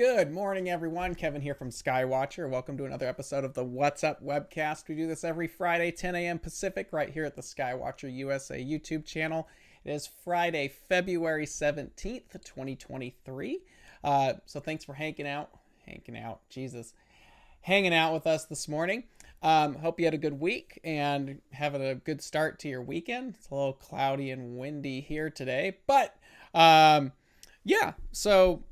Good morning, everyone. Kevin here from Skywatcher. Welcome to another episode of the What's Up Webcast. We do this every Friday, 10 a.m. Pacific, right here at the Skywatcher USA YouTube channel. It is Friday, February 17th, 2023. So thanks for hanging out with us this morning. Hope you had a good week and having a good start to your weekend. It's a little cloudy and windy here today, but yeah, so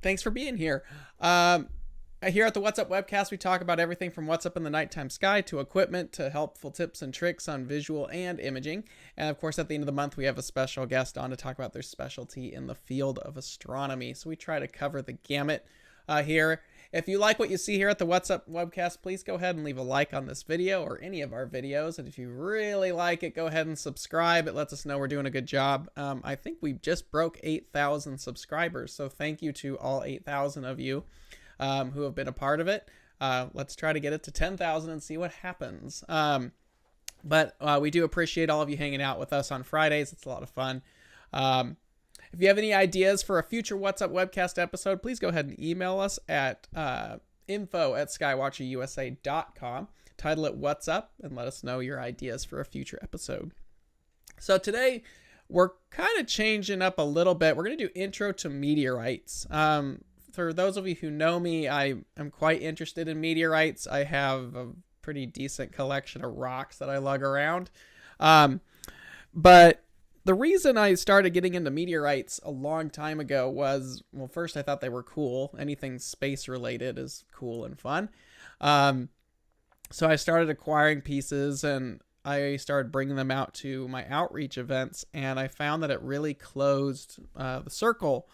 thanks for being here. Here at the What's Up Webcast, we talk about everything from what's up in the nighttime sky to equipment to helpful tips and tricks on visual and imaging. And of course, at the end of the month, we have a special guest on to talk about their specialty in the field of astronomy. So we try to cover the gamut here. If you like what you see here at the What's Up Webcast, please go ahead and leave a like on this video or any of our videos. And if you really like it, go ahead and subscribe. It lets us know we're doing a good job. I think we just broke 8,000 subscribers. So thank you to all 8,000 of you who have been a part of it. Let's try to get it to 10,000 and see what happens. But we do appreciate all of you hanging out with us on Fridays. It's a lot of fun. If you have any ideas for a future What's Up Webcast episode, please go ahead and email us at info@skywatcherusa.com. Title it What's Up and let us know your ideas for a future episode. So today we're kind of changing up a little bit. We're going to do Intro to Meteorites. For those of you who know me, I am quite interested in meteorites. I have a pretty decent collection of rocks that I lug around. But the reason I started getting into meteorites a long time ago was, well, first I thought they were cool. Anything space related is cool and fun. So I started acquiring pieces and I started bringing them out to my outreach events, and I found that it really closed the circle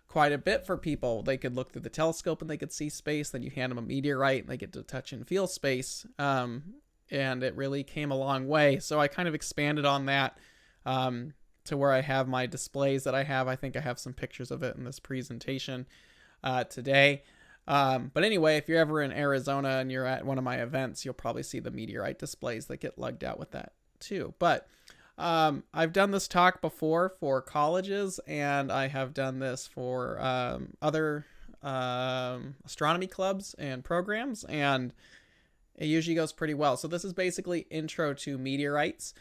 quite a bit for people. They could look through the telescope and they could see space. Then you hand them a meteorite and they get to touch and feel space. And it really came a long way. So I kind of expanded on that to where I have my displays that I have. I think I have some pictures of it in this presentation today. But anyway, if you're ever in Arizona and you're at one of my events, you'll probably see the meteorite displays that get lugged out with that too. But I've done this talk before for colleges, and I have done this for other astronomy clubs and programs, and it usually goes pretty well. So this is basically Intro to Meteorites,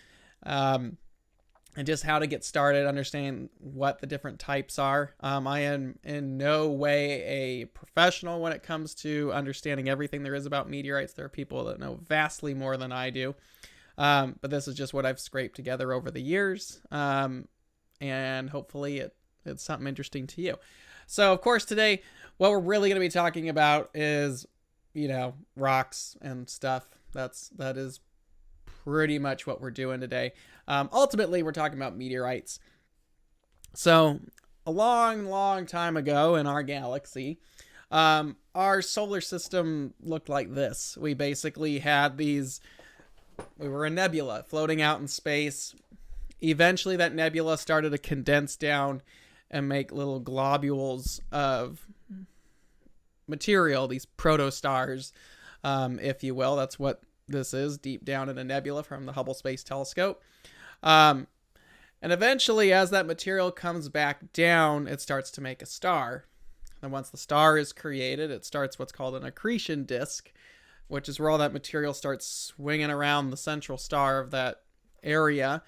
and just how to get started, understand what the different types are. I am in no way a professional when it comes to understanding everything there is about meteorites. There are people that know vastly more than I do. But this is just what I've scraped together over the years. And hopefully it's something interesting to you. So, of course, today, what we're really going to be talking about is, rocks and stuff. That is pretty much what we're doing today. Ultimately, we're talking about meteorites. So, a long, long time ago in our galaxy, our solar system looked like this. We basically had we were a nebula floating out in space. Eventually that nebula started to condense down and make little globules of material, these protostars, if you will. That's what this is, deep down in a nebula from the Hubble Space Telescope. And eventually, as that material comes back down, it starts to make a star. And once the star is created, it starts what's called an accretion disk, which is where all that material starts swinging around the central star of that area.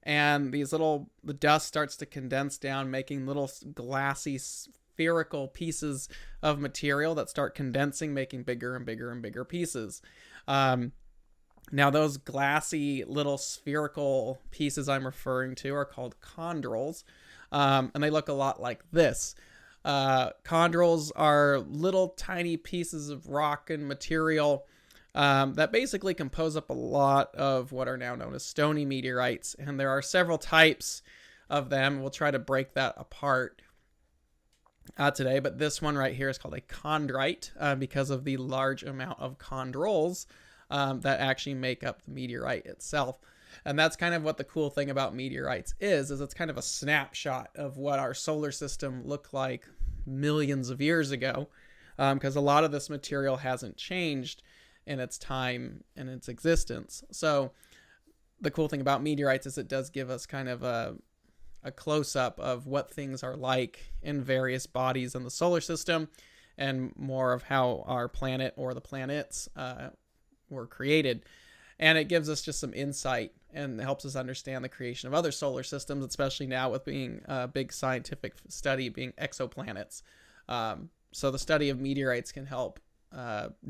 And the dust starts to condense down, making little glassy spherical pieces of material that start condensing, making bigger and bigger and bigger pieces. Now, those glassy little spherical pieces I'm referring to are called chondrules, and they look a lot like this. Chondrules are little tiny pieces of rock and material that basically compose up a lot of what are now known as Stony meteorites, and there are several types of them. We'll try to break that apart today, but this one right here is called a chondrite because of the large amount of chondrules that actually make up the meteorite itself. And that's kind of what the cool thing about meteorites is it's kind of a snapshot of what our solar system looked like millions of years ago, because a lot of this material hasn't changed in its time and its existence. So the cool thing about meteorites is it does give us kind of a a close-up of what things are like in various bodies in the solar system, and more of how our planet or the planets were created. And it gives us just some insight and helps us understand the creation of other solar systems, especially now with being a big scientific study being exoplanets. So the study of meteorites can help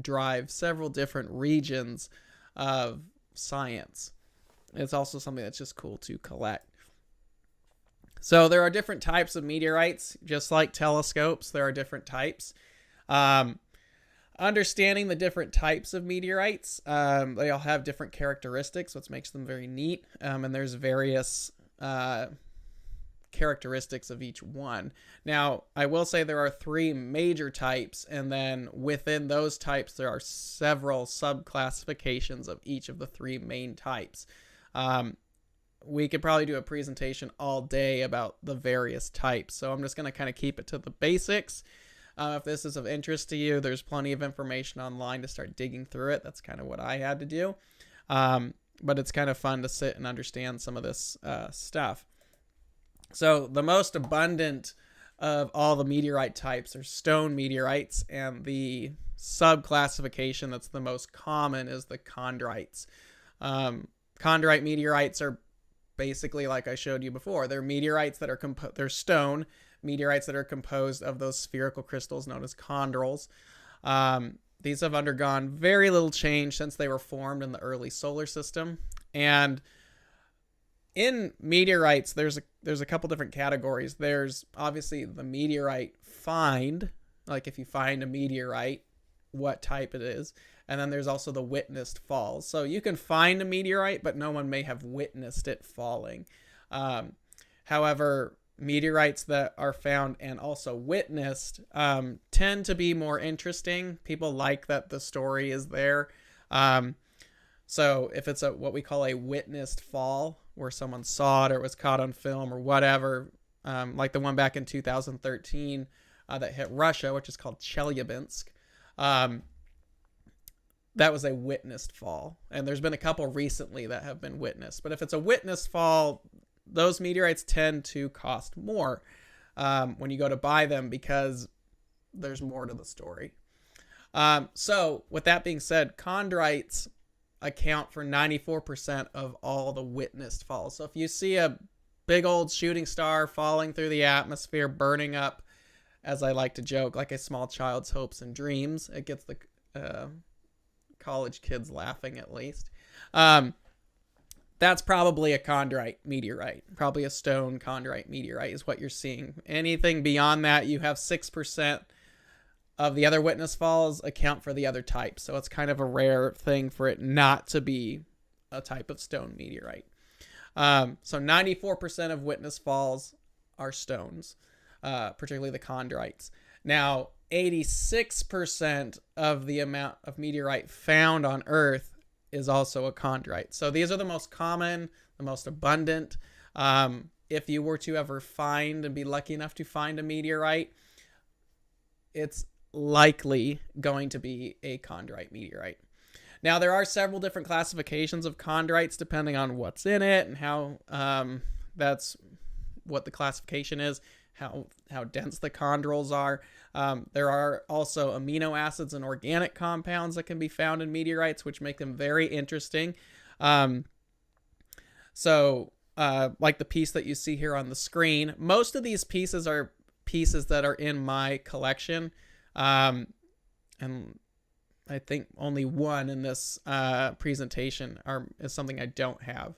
drive several different regions of science. It's also something that's just cool to collect. So there are different types of meteorites, just like telescopes. There are different types. Understanding the different types of meteorites, they all have different characteristics, which makes them very neat. And there's various characteristics of each one. Now, I will say there are 3 major types, and then within those types, there are several subclassifications of each of the 3 main types. We could probably do a presentation all day about the various types, so I'm just going to kind of keep it to the basics. If this is of interest to you, there's plenty of information online to start digging through it. That's kind of what I had to do. But it's kind of fun to sit and understand some of this stuff. So the most abundant of all the meteorite types are stone meteorites, and the subclassification that's the most common is the chondrites. Chondrite meteorites are basically, like I showed you before, they're meteorites that are they're stone meteorites that are composed of those spherical crystals known as chondrules. These have undergone very little change since they were formed in the early solar system. And in meteorites, there's a couple different categories. There's obviously the meteorite find, like if you find a meteorite, what type it is. And then there's also the witnessed falls. So you can find a meteorite, but no one may have witnessed it falling. However, meteorites that are found and also witnessed tend to be more interesting. People like that the story is there. So if it's what we call a witnessed fall, where someone saw it or it was caught on film or whatever, like the one back in 2013 that hit Russia, which is called Chelyabinsk, that was a witnessed fall. And there's been a couple recently that have been witnessed. But if it's a witnessed fall, those meteorites tend to cost more when you go to buy them, because there's more to the story. So with that being said, chondrites account for 94% of all the witnessed falls. So if you see a big old shooting star falling through the atmosphere, burning up, as I like to joke, like a small child's hopes and dreams, it gets the college kids laughing at least. That's probably a chondrite meteorite. Probably a stone chondrite meteorite is what you're seeing. Anything beyond that, you have 6% of the other witness falls account for the other types. So it's kind of a rare thing for it not to be a type of stone meteorite. So 94% of witness falls are stones, particularly the chondrites. Now, 86% of the amount of meteorite found on Earth is also a chondrite. So these are the most common, the most abundant. If you were to ever find and be lucky enough to find a meteorite, it's likely going to be a chondrite meteorite. Now, there are several different classifications of chondrites depending on what's in it and how that's what the classification is, how dense the chondrules are. There are also amino acids and organic compounds that can be found in meteorites, which make them very interesting. So like the piece that you see here on the screen, most of these pieces are pieces that are in my collection. And I think only one in this presentation is something I don't have.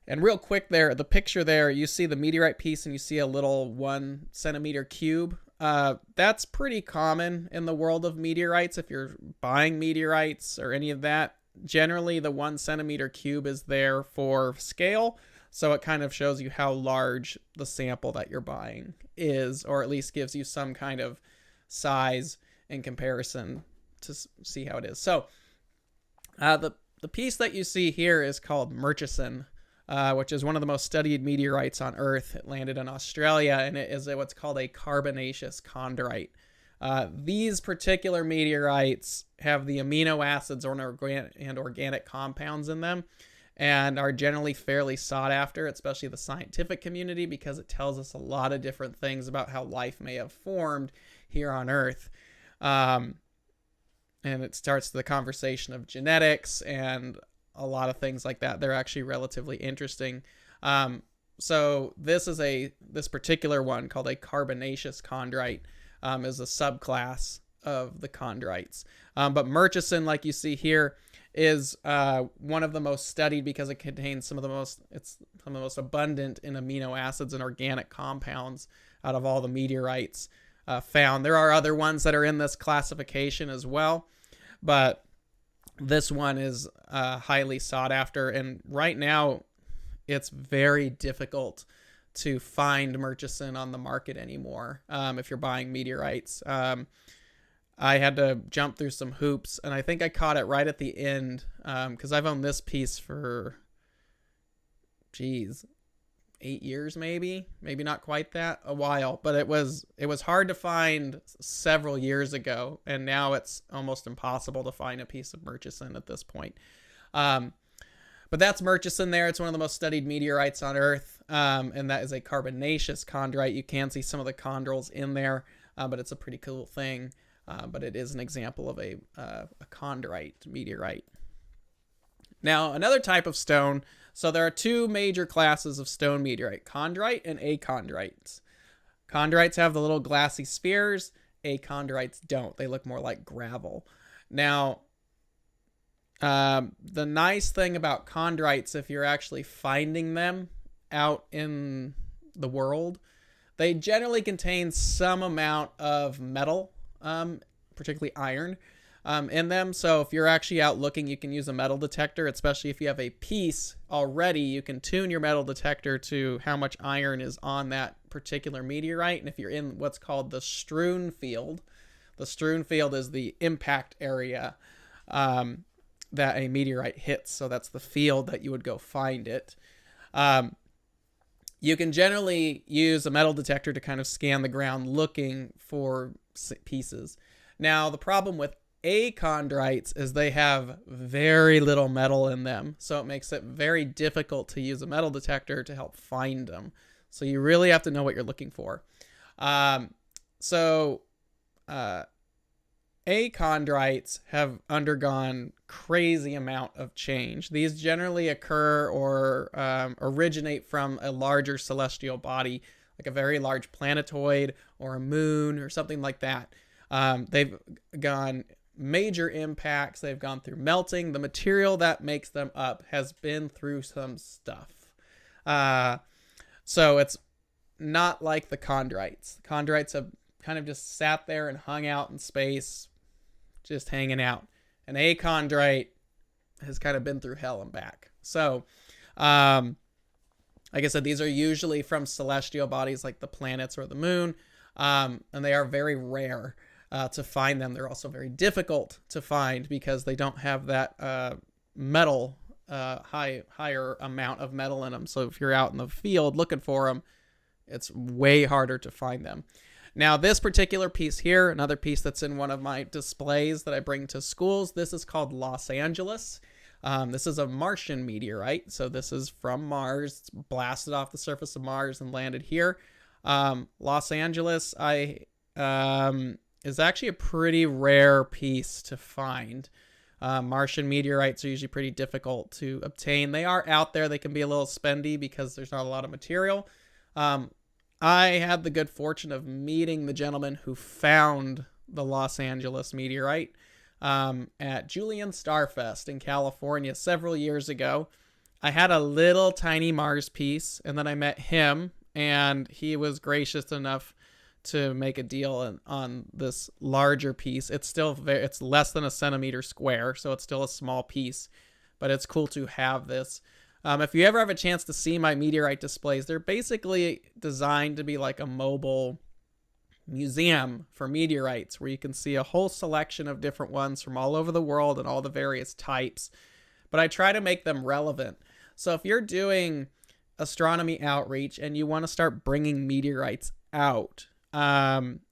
And real quick there, the picture there, you see the meteorite piece and you see a little 1 centimeter cube. That's pretty common in the world of meteorites. If you're buying meteorites or any of that, generally the 1 centimeter cube is there for scale. So it kind of shows you how large the sample that you're buying is, or at least gives you some kind of size in comparison to see how it is. So the piece that you see here is called Murchison, which is one of the most studied meteorites on Earth. It landed in Australia, and it is what's called a carbonaceous chondrite. These particular meteorites have the amino acids and organic compounds in them, and are generally fairly sought after, especially the scientific community, because it tells us a lot of different things about how life may have formed here on Earth. And it starts the conversation of genetics and a lot of things like that. They're actually relatively interesting. So this particular one, called a carbonaceous chondrite, is a subclass of the chondrites. But Murchison, like you see here, is one of the most studied because it contains some of the most abundant in amino acids and organic compounds out of all the meteorites found. There are other ones that are in this classification as well, but this one is highly sought after, and right now it's very difficult to find Murchison on the market anymore if you're buying meteorites. I had to jump through some hoops, and I think I caught it right at the end because I've owned this piece for, 8 years maybe not quite that, a while. But it was hard to find several years ago, and now it's almost impossible to find a piece of Murchison at this point. But that's Murchison there. It's one of the most studied meteorites on Earth, and that is a carbonaceous chondrite. You can see some of the chondrules in there, but it's a pretty cool thing. But it is an example of a chondrite meteorite. Now, another type of stone. So there are two major classes of stone meteorite: chondrite and achondrites. Chondrites have the little glassy spheres. Achondrites don't. They look more like gravel. Now, the nice thing about chondrites, if you're actually finding them out in the world, they generally contain some amount of metal, particularly iron, in them. So if you're actually out looking, you can use a metal detector, especially if you have a piece already. You can tune your metal detector to how much iron is on that particular meteorite. And if you're in what's called the strewn field is the impact area that a meteorite hits. So that's the field that you would go find it. You can generally use a metal detector to kind of scan the ground looking for pieces. Now, the problem with achondrites is they have very little metal in them, so it makes it very difficult to use a metal detector to help find them. So you really have to know what you're looking for. Achondrites have undergone crazy amount of change. These generally occur or originate from a larger celestial body, like a very large planetoid or a moon or something like that. They've gone major impacts. They've gone through melting. The material that makes them up has been through some stuff. So it's not like the chondrites. The chondrites have kind of just sat there and hung out in space, just hanging out. An achondrite has kind of been through hell and back. So, like I said, these are usually from celestial bodies like the planets or the moon, and they are very rare to find them. They're also very difficult to find because they don't have that metal, higher amount of metal in them. So if you're out in the field looking for them, it's way harder to find them. Now, this particular piece here, another piece that's in one of my displays that I bring to schools, this is called Los Angeles. This is a Martian meteorite. So this is from Mars. It's blasted off the surface of Mars and landed here. Los Angeles is actually a pretty rare piece to find. Martian meteorites are usually pretty difficult to obtain. They are out there. They can be a little spendy because there's not a lot of material. I had the good fortune of meeting the gentleman who found the Los Angeles meteorite at Julian Starfest in California several years ago. I had a little tiny Mars piece, and then I met him, and he was gracious enough to make a deal on this larger piece. It's still it's less than a centimeter square, so it's still a small piece, but it's cool to have this. If you ever have a chance to see my meteorite displays, they're basically designed to be like a mobile museum for meteorites, where you can see a whole selection of different ones from all over the world and all the various types. But I try to make them relevant. So if you're doing astronomy outreach and you want to start bringing meteorites out,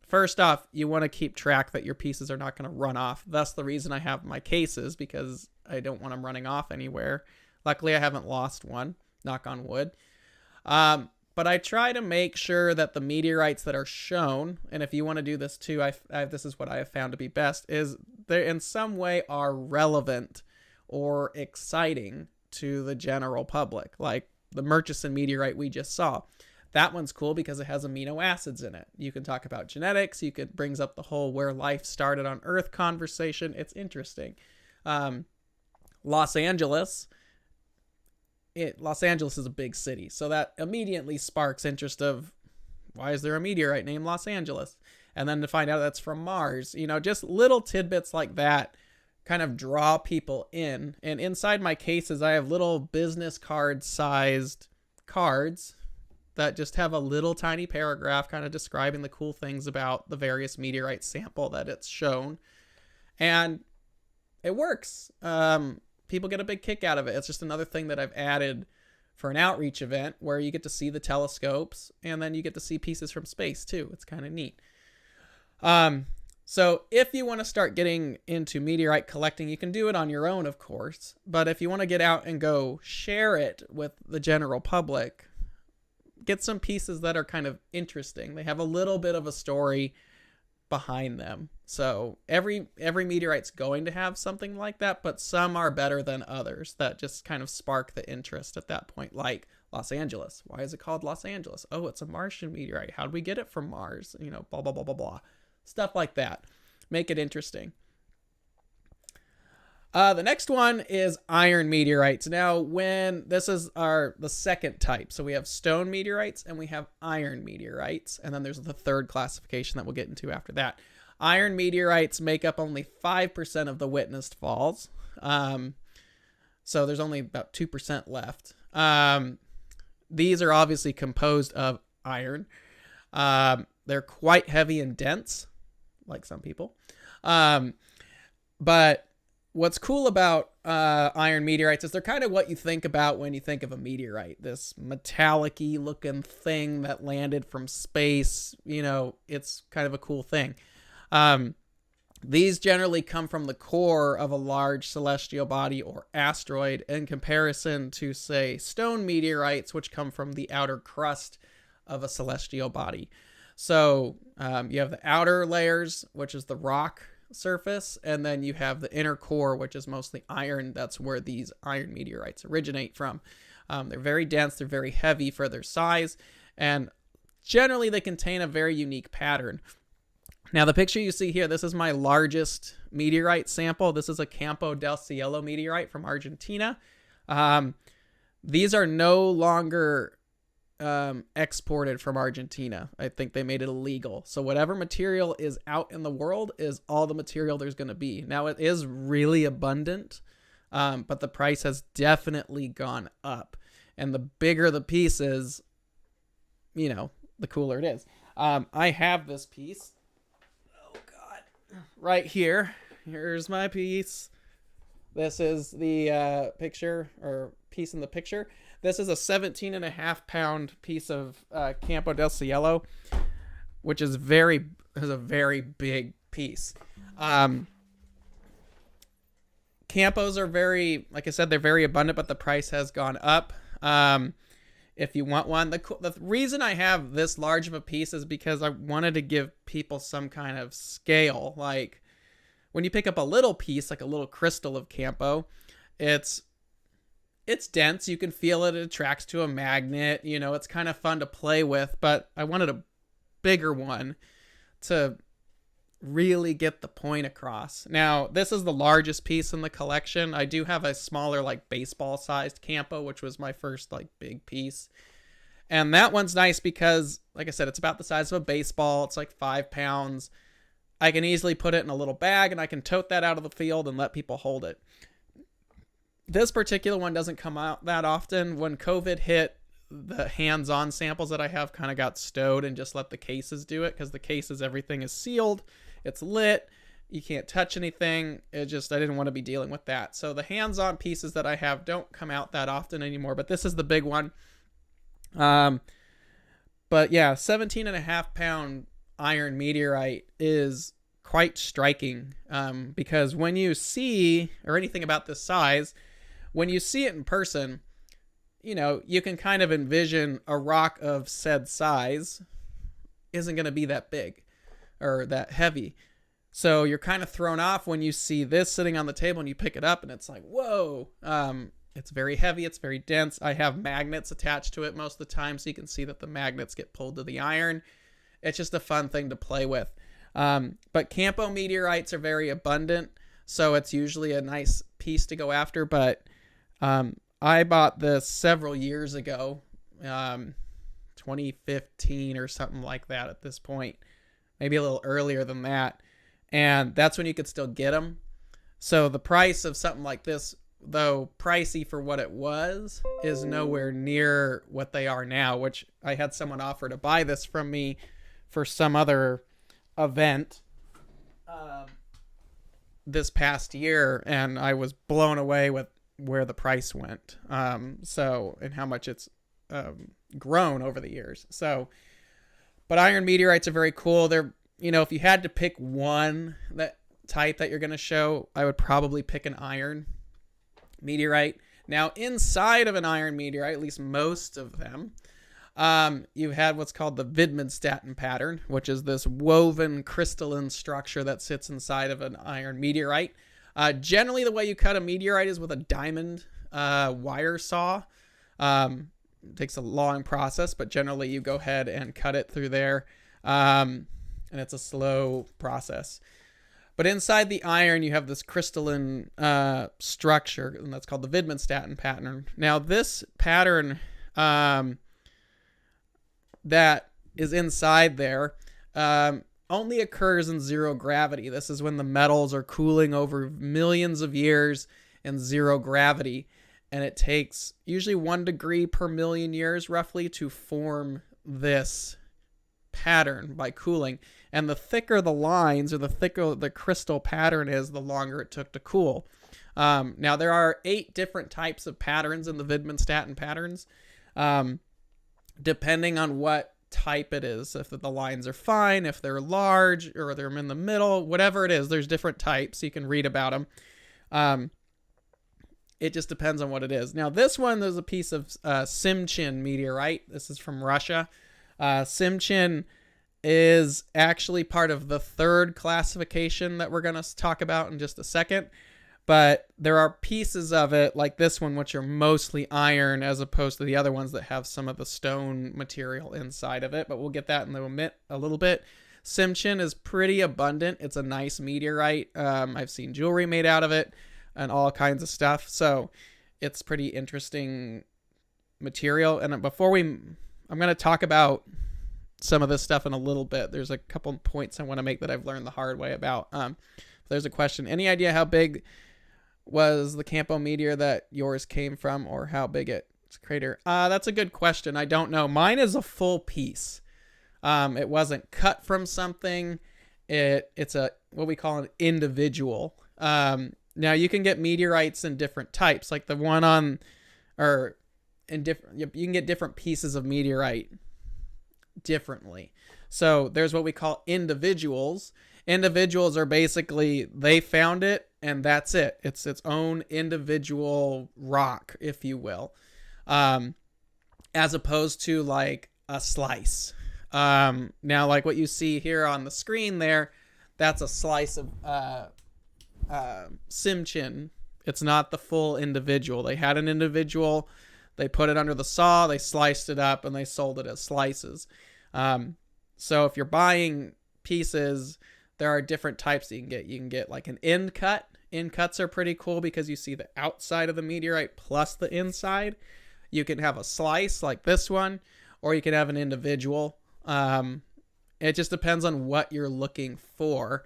first off, you want to keep track that your pieces are not going to run off. That's the reason I have my cases, because I don't want them running off anywhere. Luckily, I haven't lost one, knock on wood. But I try to make sure that the meteorites that are shown, and if you want to do this too, this is what I have found to be best, is they in some way are relevant or exciting to the general public. Like the Murchison meteorite we just saw. That one's cool because it has amino acids in it. You can talk about genetics. You could brings up the whole where life started on Earth conversation. It's interesting. Los Angeles is a big city, so that immediately sparks interest of why is there a meteorite named Los Angeles? And then to find out that's from Mars, just little tidbits like that kind of draw people in. And inside my cases, I have little business card sized cards that just have a little tiny paragraph kind of describing the cool things about the various meteorite sample that it's shown. And it works. People get a big kick out of it. It's just another thing that I've added for an outreach event where you get to see the telescopes and then you get to see pieces from space too. It's kind of neat. So if you want to start getting into meteorite collecting, you can do it on your own, of course. But if you want to get out and go share it with the general public, get some pieces that are kind of interesting. They have a little bit of a story behind them. So every meteorite's going to have something like that, but some are better than others that just kind of spark the interest at that point. Like Los Angeles. Why is it called Los Angeles? Oh, it's a Martian meteorite. How did we get it from Mars? Blah, blah, blah, blah, blah. Stuff like that. Make it interesting. The next one is iron meteorites. Now, this is the second type. So we have stone meteorites and we have iron meteorites. And then there's the third classification that we'll get into after that. Iron meteorites make up only 5% of the witnessed falls. So there's only about 2% left. These are obviously composed of iron. They're quite heavy and dense, like some people. But what's cool about iron meteorites is they're kind of what you think about when you think of a meteorite. This metallic-y looking thing that landed from space. It's kind of a cool thing. These generally come from the core of a large celestial body or asteroid in comparison to, say, stone meteorites, which come from the outer crust of a celestial body. So you have the outer layers, which is the rock surface, and then you have the inner core, which is mostly iron. That's where these iron meteorites originate from. They're very dense, they're very heavy for their size, and generally they contain a very unique pattern. Now, the picture you see here, this is my largest meteorite sample. This is a Campo del Cielo meteorite from Argentina. These are no longer exported from Argentina. I think they made it illegal. So whatever material is out in the world is all the material there's going to be. Now, it is really abundant, but the price has definitely gone up. And the bigger the piece is, the cooler it is. I have this piece. Oh, God. Right here. Here's my piece. This is the picture or piece in the picture. This is a 17.5-pound piece of Campo del Cielo, which is a very big piece. Campos are like I said, they're very abundant, but the price has gone up. If you want one, the reason I have this large of a piece is because I wanted to give people some kind of scale. Like when you pick up a little piece, like a little crystal of Campo, it's dense. You can feel it. It attracts to a magnet. It's kind of fun to play with, but I wanted a bigger one to really get the point across. Now, this is the largest piece in the collection. I do have a smaller, like baseball-sized Campo, which was my first big piece. And that one's nice because, like I said, it's about the size of a baseball. It's like 5 pounds. I can easily put it in a little bag and I can tote that out of the field and let people hold it. This particular one doesn't come out that often. When COVID hit, the hands-on samples that I have kind of got stowed and just let the cases do it because the cases, everything is sealed. It's lit. You can't touch anything. I didn't want to be dealing with that. So the hands-on pieces that I have don't come out that often anymore, but this is the big one. But yeah, 17.5-pound iron meteorite is quite striking because when you see, or anything about this size, when you see it in person, you know, you can kind of envision a rock of said size isn't going to be that big or that heavy. So you're kind of thrown off when you see this sitting on the table and you pick it up and it's like, whoa. It's very heavy. It's very dense. I have magnets attached to it most of the time, so you can see that the magnets get pulled to the iron. It's just a fun thing to play with. But Campo meteorites are very abundant, so it's usually a nice piece to go after. But I bought this several years ago, 2015 or something like that at this point, maybe a little earlier than that. And that's when you could still get them. So the price of something like this, though pricey for what it was, is nowhere near what they are now, which I had someone offer to buy this from me for some other event this past year, and I was blown away with where the price went. And how much it's grown over the years. So, but iron meteorites are very cool. They're, you know, if you had to pick one that type that you're going to show, I would probably pick an iron meteorite. Now, inside of an iron meteorite, at least most of them, you had what's called the Widmanstätten pattern, which is this woven crystalline structure that sits inside of an iron meteorite. Generally, the way you cut a meteorite is with a diamond wire saw. It takes a long process, but generally you go ahead and cut it through there. And it's a slow process. But inside the iron, you have this crystalline structure, and that's called the Widmanstätten pattern. Now, this pattern that is inside there only occurs in zero gravity. This is when the metals are cooling over millions of years in zero gravity, and it takes usually 1 degree per million years, roughly, to form this pattern by cooling. And the thicker the lines, or the thicker the crystal pattern is, the longer it took to cool. Now, there are 8 different types of patterns in the Widmanstätten patterns, depending on what type it is. If the lines are fine, if they're large, or they're in the middle, whatever it is, there's different types. You can read about them. It just depends on what it is. Now, this one, there's a piece of Simchin meteorite. This is from Russia. Simchin is actually part of the 3rd classification that we're going to talk about in just a second. But there are pieces of it, like this one, which are mostly iron, as opposed to the other ones that have some of the stone material inside of it. But we'll get that in a little bit. Simchin is pretty abundant. It's a nice meteorite. I've seen jewelry made out of it and all kinds of stuff. So it's pretty interesting material. And I'm going to talk about some of this stuff in a little bit. There's a couple points I want to make that I've learned the hard way about. There's a question. Any idea how big was the Campo meteor that yours came from, or how big its crater? That's a good question. I don't know. Mine is a full piece. It wasn't cut from something. It's what we call an individual. Now you can get meteorites in different types, like the one you can get different pieces of meteorite differently. So there's what we call individuals. Individuals are basically, they found it and that's it. It's its own individual rock, if you will, as opposed to like a slice. Now, like what you see here on the screen there, that's a slice of Simchin. It's not the full individual. They had an individual, they put it under the saw, they sliced it up, and they sold it as slices. So if you're buying pieces, there are different types that you can get. You can get like an end cut. End cuts are pretty cool because you see the outside of the meteorite plus the inside. You can have a slice like this one, or you can have an individual. It just depends on what you're looking for.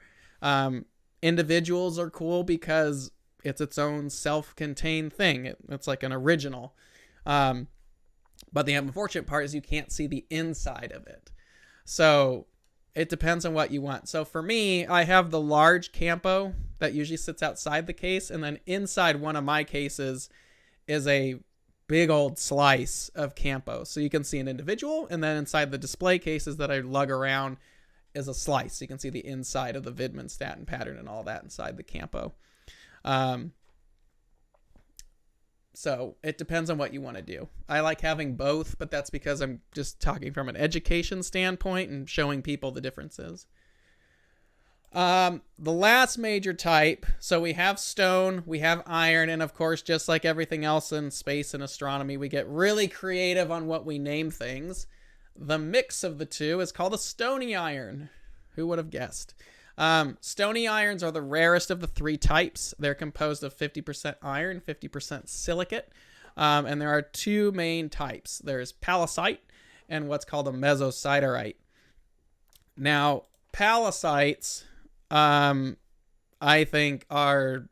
Individuals are cool because it's its own self-contained thing. It's like an original. But the unfortunate part is you can't see the inside of it. So it depends on what you want. So for me, I have the large Campo that usually sits outside the case. And then inside one of my cases is a big old slice of Campo. So you can see an individual. And then inside the display cases that I lug around is a slice. So you can see the inside of the Widmanstätten pattern and all that inside the Campo. So it depends on what you want to do. I like having both, but that's because I'm just talking from an education standpoint and showing people the differences. The last major type, so we have stone, we have iron, and of course, just like everything else in space and astronomy, we get really creative on what we name things. The mix of the two is called a stony iron. Who would have guessed? Stony irons are the rarest of the three types. They're composed of 50% iron, 50% silicate, and there are two main types. There's palisite and what's called a mesosiderite. Now, palisites, I think, are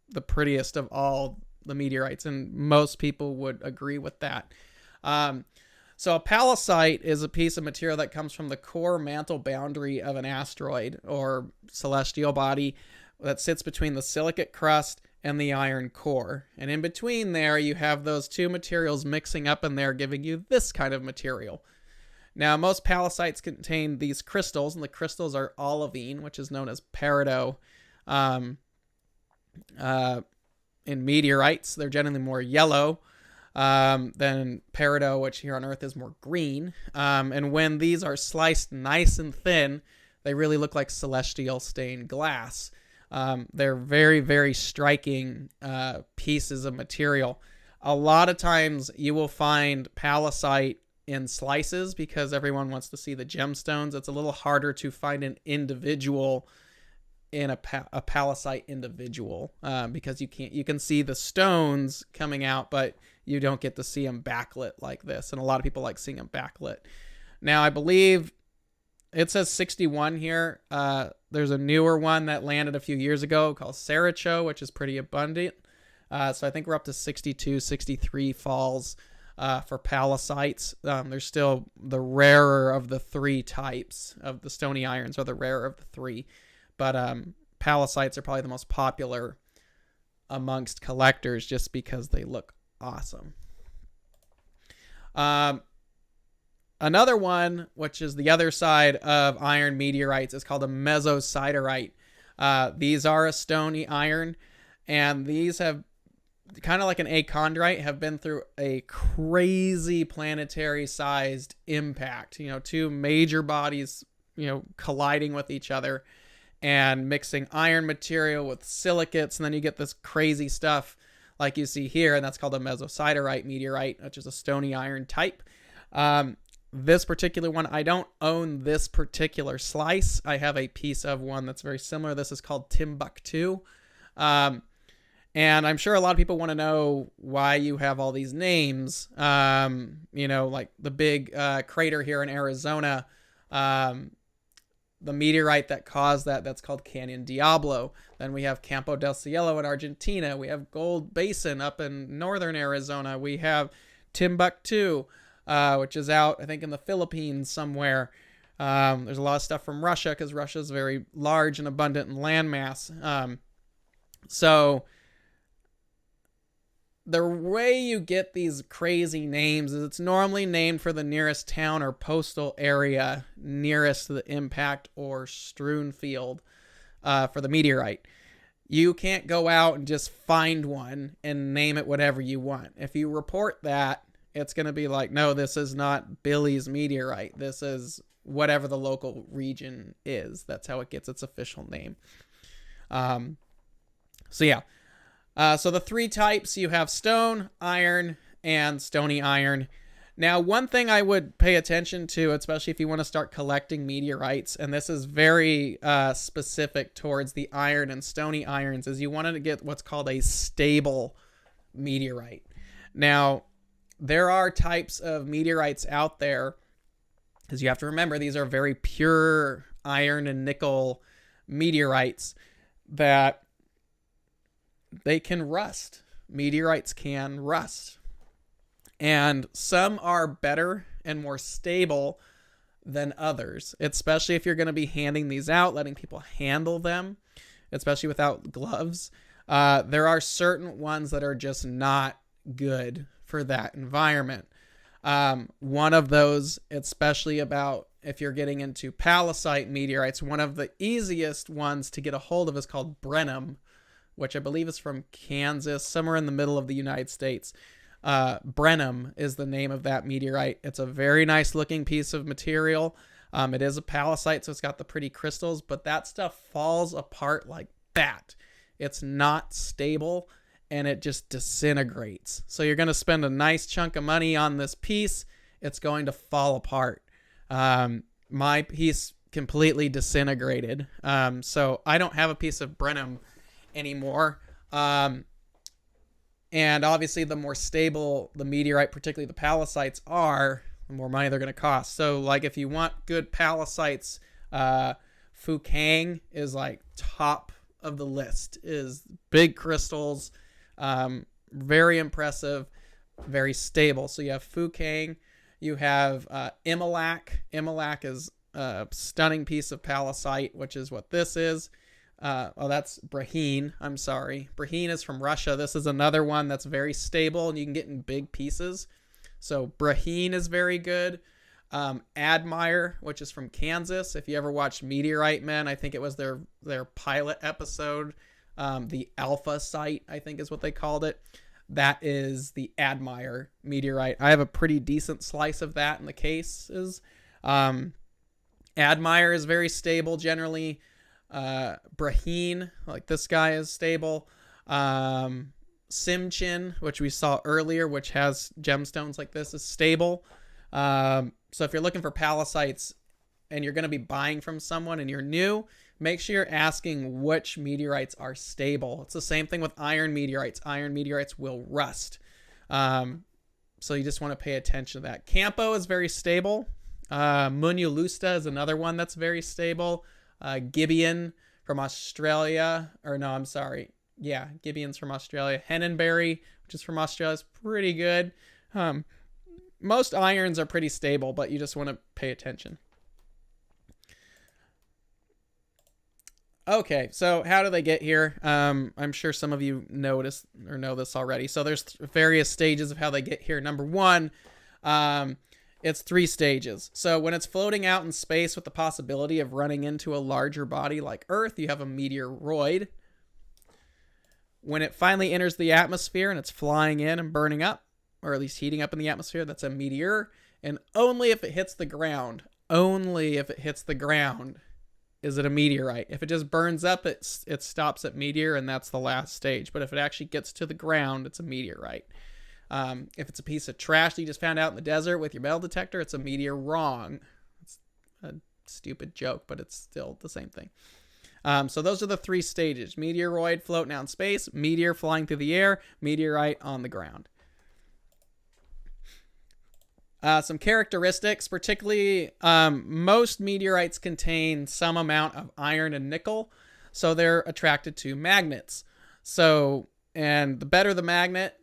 the prettiest of all the meteorites, and most people would agree with that. So a palisite is a piece of material that comes from the core mantle boundary of an asteroid or celestial body that sits between the silicate crust and the iron core. And in between there, you have those two materials mixing up in there, giving you this kind of material. Now, most palisites contain these crystals, and the crystals are olivine, which is known as peridot. In meteorites, they're generally more yellow than peridot, which here on Earth is more green. And when these are sliced nice and thin, they really look like celestial stained glass. They're very, very striking pieces of material. A lot of times you will find palisite in slices because everyone wants to see the gemstones. It's a little harder to find an individual in a palisite individual because you can see the stones coming out, but you don't get to see them backlit like this. And a lot of people like seeing them backlit. Now, I believe it says 61 here. There's a newer one that landed a few years ago called Saracho, which is pretty abundant. So I think we're up to 62, 63 falls for palisites. There's still the rarer of the three types of the stony irons are the rarer of the three. But palisites are probably the most popular amongst collectors just because they look awesome. Another one, which is the other side of iron meteorites, is called a mesosiderite. These are a stony iron, and these have, kind of like an achondrite, have been through a crazy planetary-sized impact. Two major bodies, colliding with each other and mixing iron material with silicates, and then you get this crazy stuff like you see here, and that's called a mesosiderite meteorite, which is a stony iron type. This particular one, I don't own this particular slice. I have a piece of one that's very similar. This is called Timbuktu. And I'm sure a lot of people want to know why you have all these names. Like the big crater here in Arizona, the meteorite that caused that's called Canyon Diablo. Then we have Campo del Cielo in Argentina. We have Gold Basin up in northern Arizona. We have Timbuktu, which is out, I think, in the Philippines somewhere. There's a lot of stuff from Russia because Russia is very large and abundant in landmass. So the way you get these crazy names is it's normally named for the nearest town or postal area nearest to the impact or strewn field for the meteorite. You can't go out and just find one and name it whatever you want. If you report that, it's going to be like, no, this is not Billy's meteorite. This is whatever the local region is. That's how it gets its official name. So the three types, you have stone, iron, and stony iron. Now, one thing I would pay attention to, especially if you want to start collecting meteorites, and this is very specific towards the iron and stony irons, is you want to get what's called a stable meteorite. Now, there are types of meteorites out there, because you have to remember these are very pure iron and nickel meteorites that they can rust. Meteorites can rust. And some are better and more stable than others, especially if you're going to be handing these out, letting people handle them, especially without gloves. There are certain ones that are just not good for that environment. One of those, especially about if you're getting into palisite meteorites, one of the easiest ones to get a hold of is called brenham. which I believe is from Kansas, somewhere in the middle of the United States. Brenham is the name of that meteorite. It's a very nice looking piece of material. It is a palisite, so it's got the pretty crystals, but that stuff falls apart like that. It's not stable, and it just disintegrates. So you're going to spend a nice chunk of money on this piece. It's going to fall apart. My piece completely disintegrated. So I don't have a piece of Brenham anymore. And obviously, the more stable the meteorite, particularly the pallasites, are, the more money they're going to cost. So, like, if you want good pallasites, Fukang is like top of the list. Is big crystals, very impressive, very stable. So you have Fukang, you have Imelak. Imelak is a stunning piece of palisite, which is what this is. That's Brahine. I'm sorry. Brahine is from Russia. This is another one that's very stable and you can get in big pieces. So Brahine is very good. Admire, which is from Kansas. If you ever watched Meteorite Men, I think it was their pilot episode. The Alpha site, I think is what they called it. That is the Admire meteorite. I have a pretty decent slice of that in the cases. Admire is very stable generally. Brahine, like this guy, is stable. Simchin, which we saw earlier, which has gemstones like this, is stable. So if you're looking for pallasites and you're going to be buying from someone and you're new, make sure you're asking which meteorites are stable. It's the same thing with iron meteorites. Iron meteorites will rust. So you just want to pay attention to that. Campo is very stable. Munulusta is another one that's very stable. Gibeon from Australia, Gibeon's from Australia. Hennenberry, which is from Australia, is pretty good. Most irons are pretty stable, but you just want to pay attention. Okay, so how do they get here? I'm sure some of you noticed or know this already. So there's various stages of how they get here. Number one, it's 3 stages. So when it's floating out in space with the possibility of running into a larger body like Earth, you have a meteoroid. When it finally enters the atmosphere and it's flying in and burning up, or at least heating up in the atmosphere, that's a meteor. And only if it hits the ground, is it a meteorite. If it just burns up, it stops at meteor, and that's the last stage. But if it actually gets to the ground, it's a meteorite. If it's a piece of trash that you just found out in the desert with your metal detector, it's a meteor wrong. It's a stupid joke, but it's still the same thing. So those are the 3 stages. Meteoroid floating out in space, meteor flying through the air, meteorite on the ground. Some characteristics, particularly most meteorites contain some amount of iron and nickel, so they're attracted to magnets. So, and the better the magnet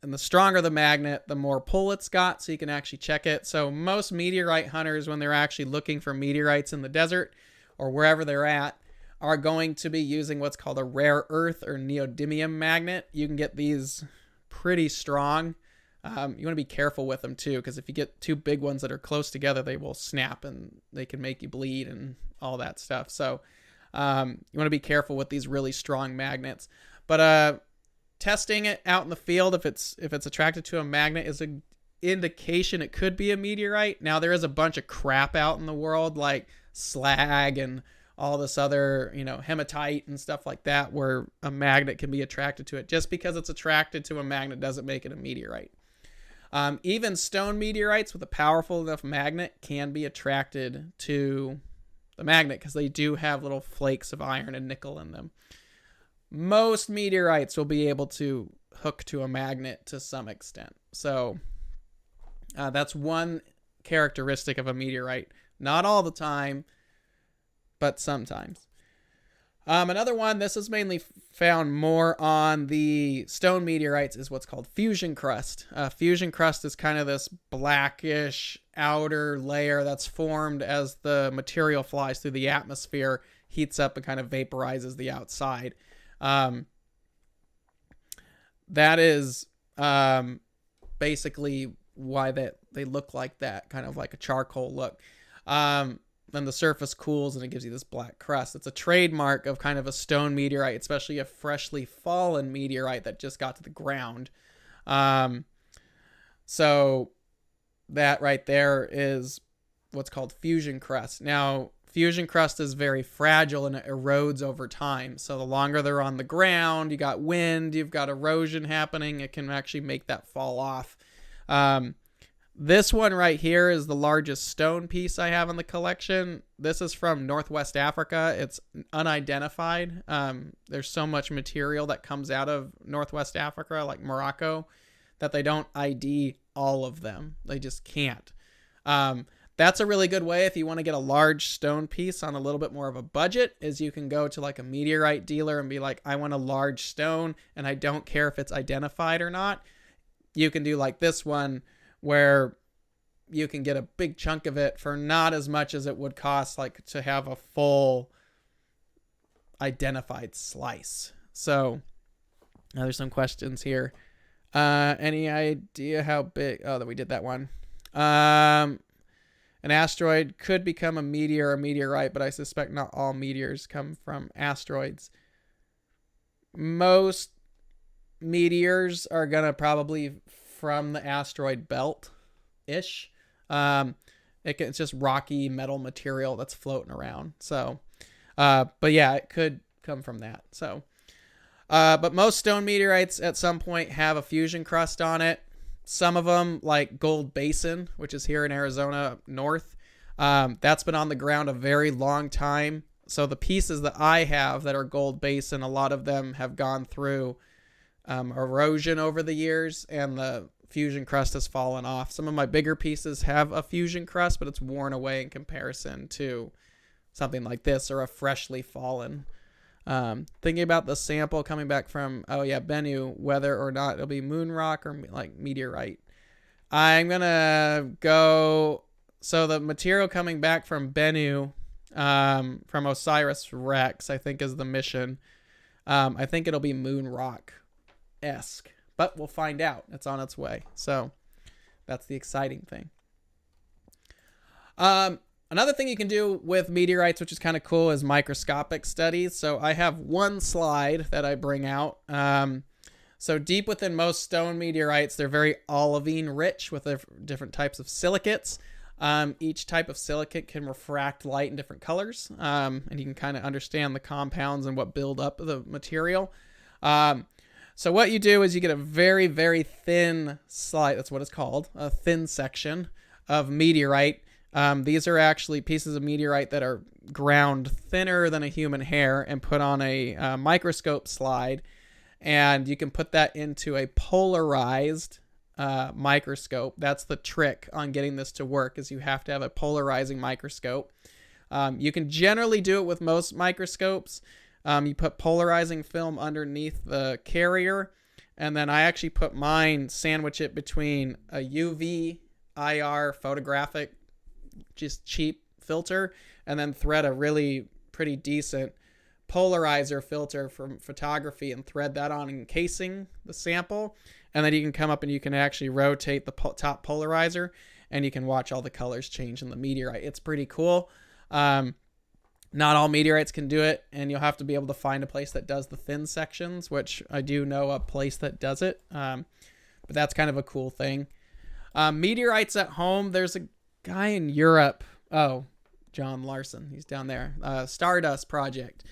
and the stronger the magnet, the more pull it's got, so you can actually check it. So most meteorite hunters, when they're actually looking for meteorites in the desert or wherever they're at, are going to be using what's called a rare earth or neodymium magnet. You can get these pretty strong. You want to be careful with them too, because if you get 2 big ones that are close together, they will snap and they can make you bleed and all that stuff. So you want to be careful with these really strong magnets. But testing it out in the field, if it's attracted to a magnet, is an indication it could be a meteorite. Now there is a bunch of crap out in the world like slag and all this other, hematite and stuff like that, where a magnet can be attracted to it. Just because it's attracted to a magnet doesn't make it a meteorite. Even stone meteorites with a powerful enough magnet can be attracted to the magnet because they do have little flakes of iron and nickel in them. Most meteorites will be able to hook to a magnet to some extent. So that's one characteristic of a meteorite. Not all the time, but sometimes. Another one, this is mainly found more on the stone meteorites, is what's called fusion crust. Fusion crust is kind of this blackish outer layer that's formed as the material flies through the atmosphere, heats up, and kind of vaporizes the outside. That is basically why they look like that, kind of like a charcoal look. then the surface cools and it gives you this black crust. It's a trademark of kind of a stone meteorite, especially a freshly fallen meteorite that just got to the ground. So that right there is what's called fusion crust. Now, fusion crust is very fragile and it erodes over time. So the longer they're on the ground, you got wind, you've got erosion happening, it can actually make that fall off. This one right here is the largest stone piece I have in the collection. This is from Northwest Africa. It's unidentified. There's so much material that comes out of Northwest Africa, like Morocco, that they don't ID all of them. They just can't. That's a really good way if you want to get a large stone piece on a little bit more of a budget, is you can go to like a meteorite dealer and be like, I want a large stone and I don't care if it's identified or not. You can do like this one, where you can get a big chunk of it for not as much as it would cost like to have a full identified slice. So now there's some questions here. Any idea how big? Oh, that we did that one. An asteroid could become a meteor or a meteorite, but I suspect not all meteors come from asteroids. Most meteors are gonna probably from the asteroid belt-ish. It's just rocky metal material that's floating around. So, but yeah, it could come from that. So, but most stone meteorites at some point have a fusion crust on it. Some of them, like Gold Basin, which is here in Arizona up north, that's been on the ground a very long time. So the pieces that I have that are Gold Basin, a lot of them have gone through erosion over the years, and the fusion crust has fallen off. Some of my bigger pieces have a fusion crust, but it's worn away in comparison to something like this or a freshly fallen. Thinking about the sample coming back from, Bennu, whether or not it'll be moon rock or like meteorite. I'm going to go, so the material coming back from Bennu, from OSIRIS-REx, I think is the mission. I think it'll be moon rock-esque. But we'll find out. It's on its way. So that's the exciting thing. Another thing you can do with meteorites, which is kind of cool, is microscopic studies. So I have one slide that I bring out. So deep within most stone meteorites, they're very olivine rich with different types of silicates. Each type of silicate can refract light in different colors. And you can kind of understand the compounds and what build up the material. So what you do is you get a very, very thin slide. That's what it's called, a thin section of meteorite. These are actually pieces of meteorite that are ground thinner than a human hair and put on a microscope slide. And you can put that into a polarized microscope. That's the trick on getting this to work, is you have to have a polarizing microscope. You can generally do it with most microscopes. You put polarizing film underneath the carrier, and then I actually put mine, sandwich it between a UV, IR, photographic, just cheap filter, and then thread a really pretty decent polarizer filter from photography and thread that on, encasing the sample. And then you can come up and you can actually rotate the top polarizer, and you can watch all the colors change in the meteorite. It's pretty cool. Not all meteorites can do it, and you'll have to be able to find a place that does the thin sections, which I do know a place that does it. But that's kind of a cool thing. Meteorites at home, there's a guy in Europe. Oh, John Larson. He's down there. Stardust Project.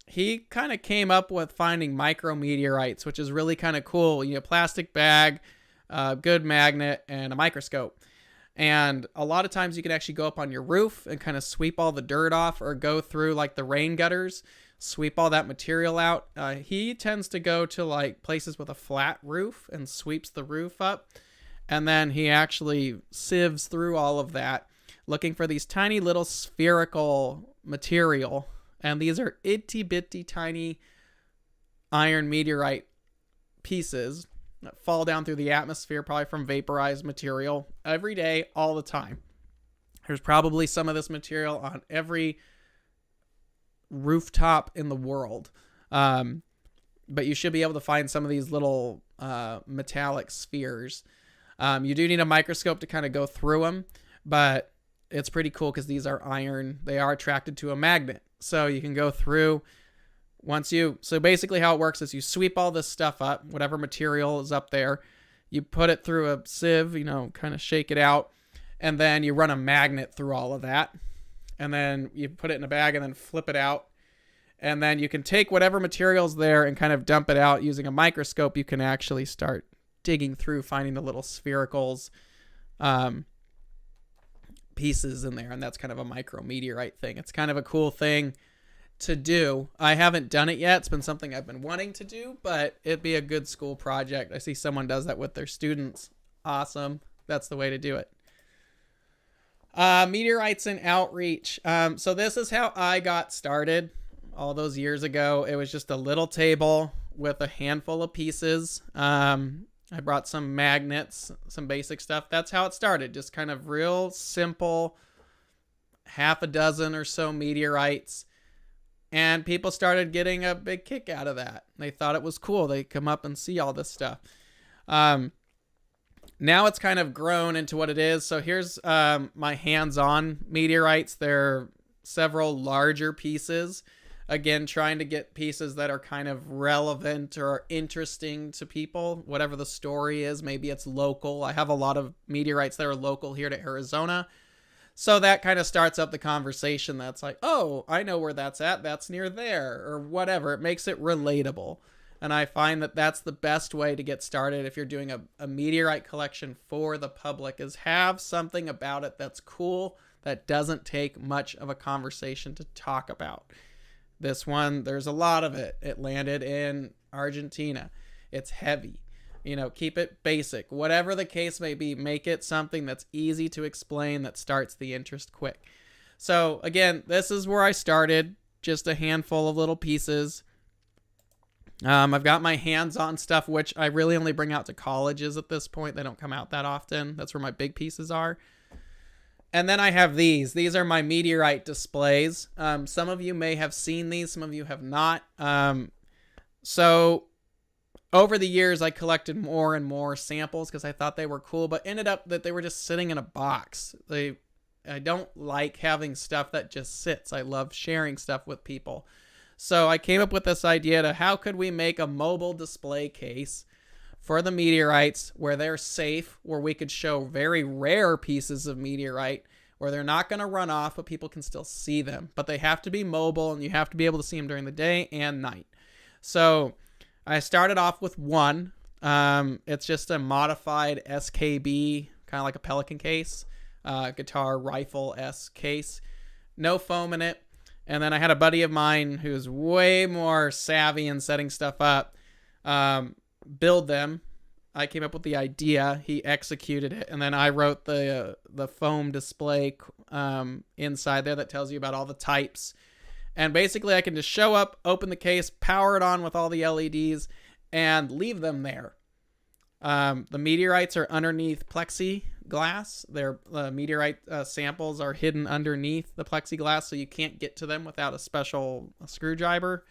He kind of came up with finding micrometeorites, which is really kind of cool. You know, plastic bag, good magnet, and a microscope. And a lot of times you can actually go up on your roof and kind of sweep all the dirt off, or go through like the rain gutters, sweep all that material out. He tends to go to like places with a flat roof and sweeps the roof up. And then he actually sieves through all of that, looking for these tiny little spherical material. And these are itty bitty tiny iron meteorite pieces that fall down through the atmosphere, probably from vaporized material, every day, all the time. There's probably some of this material on every rooftop in the world. But you should be able to find some of these little metallic spheres. You do need a microscope to kind of go through them, but it's pretty cool because these are iron. They are attracted to a magnet. So you can go through so basically how it works is you sweep all this stuff up, whatever material is up there, you put it through a sieve, kind of shake it out, and then you run a magnet through all of that. And then you put it in a bag and then flip it out. And then you can take whatever material's there and kind of dump it out. Using a microscope, you can actually start digging through, finding the little sphericals, pieces in there. And that's kind of a micrometeorite thing. It's kind of a cool thing to do. I haven't done it yet. It's been something I've been wanting to do, but it'd be a good school project. I see someone does that with their students. Awesome. That's the way to do it. Meteorites and outreach. So this is how I got started all those years ago. It was just a little table with a handful of pieces. I brought some magnets, some basic stuff. That's how it started. Just kind of real simple, half a dozen or so meteorites. And people started getting a big kick out of that. They thought it was cool. They come up and see all this stuff. Now it's kind of grown into what it is. So here's my hands-on meteorites. They're several larger pieces. Again, trying to get pieces that are kind of relevant or interesting to people, whatever the story is. Maybe it's local. I have a lot of meteorites that are local here to Arizona. So that kind of starts up the conversation. That's like, oh, I know where that's at. That's near there, or whatever. It makes it relatable. And I find that that's the best way to get started if you're doing a meteorite collection for the public, is have something about it that's cool, that doesn't take much of a conversation to talk about. This one, there's a lot of it. It landed in Argentina. It's heavy. Keep it basic. Whatever the case may be, make it something that's easy to explain, that starts the interest quick. So again, this is where I started, just a handful of little pieces. I've got my hands-on stuff, which I really only bring out to colleges at this point. They don't come out that often. That's where my big pieces are. And then I have these. These are my meteorite displays. Some of you may have seen these. Some of you have not. So over the years, I collected more and more samples because I thought they were cool, but ended up that they were just sitting in a box. I don't like having stuff that just sits. I love sharing stuff with people. So I came up with this idea to how could we make a mobile display case for the meteorites where they're safe, where we could show very rare pieces of meteorite, where they're not going to run off, but people can still see them. But they have to be mobile, and you have to be able to see them during the day and night. So I started off with one. It's just a modified SKB, kind of like a Pelican case, guitar rifle-esque case. No foam in it. And then I had a buddy of mine who's way more savvy in setting stuff up, build them. I came up with the idea. He executed it. And then I wrote the foam display inside there that tells you about all the types. And basically I can just show up, open the case, power it on with all the LEDs, and leave them there. The meteorites are underneath plexiglass. Their meteorite samples are hidden underneath the plexiglass, so you can't get to them without a special screwdriver.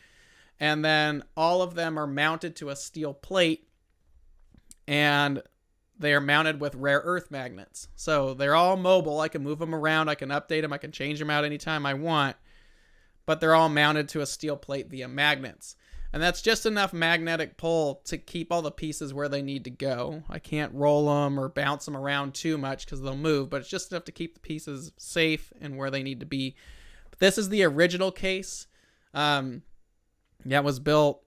And then all of them are mounted to a steel plate, and they are mounted with rare earth magnets. So they're all mobile. I can move them around. I can update them. I can change them out anytime I want. But they're all mounted to a steel plate via magnets. And that's just enough magnetic pull to keep all the pieces where they need to go. I can't roll them or bounce them around too much because they'll move, but it's just enough to keep the pieces safe and where they need to be. But this is the original case. That was built,